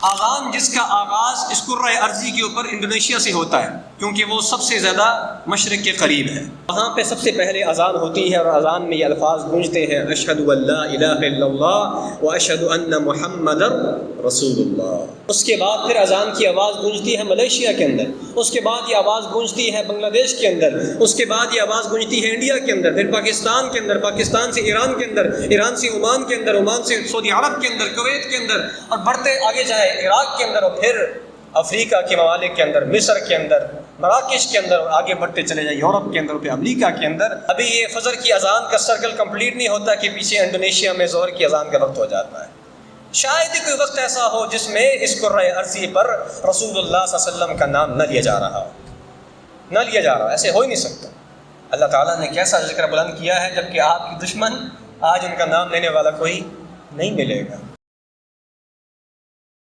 अज़ान जिसका आगाज़ इस कुर्रा अर्ज़ी के ऊपर इंडोनेशिया से होता है, क्योंकि वो सबसे ज़्यादा मशरिक़ के करीब है। वहाँ पे सबसे पहले अज़ान होती है और अज़ान में ये अल्फाज गूंजते हैं, अशहदु अल्ला इलाहा इल्लल्लाह व अशहदु अन्ना मुहम्मदर रसूलुल्लाह। उसके बाद फिर अज़ान की आवाज़ गूंजती है मलेशिया के अंदर, उसके बाद ये आवाज़ गूंजती है बांग्लादेश के अंदर, उसके बाद ये आवाज़ गूंजती है इंडिया के अंदर, फिर पाकिस्तान के अंदर, पाकिस्तान से ईरान के अंदर, ईरान से ओमान के अंदर, ओमान से सऊदी अरब के अंदर, कुवैत के अंदर, और बढ़ते आगे जाए इराक़ के अंदर, और फिर अफ्रीका के ममालिक के अंदर, मिस्र के अंदर, मराकेश के अंदर, और आगे बढ़ते चले जाए यूरोप के अंदर, फिर अमेरिका के अंदर। अभी ये फजर की अज़ान का सर्कल कंप्लीट नहीं होता कि पीछे इंडोनेशिया में ज़ोहर की अज़ान का वक्त हो जाता है। शायद ही कोई वक्त ऐसा हो जिसमें इस कुर्रा अर्ज़ी पर रसूलुल्लाह सल्लल्लाहु अलैहि वसल्लम का नाम न लिया जा रहा हो, न लिया जा रहा, ऐसे हो ही नहीं सकता। अल्लाह ताला ने कैसा ज़िक्र बुलंद किया है, जबकि आपके दुश्मन आज उनका नाम लेने वाला कोई नहीं मिलेगा।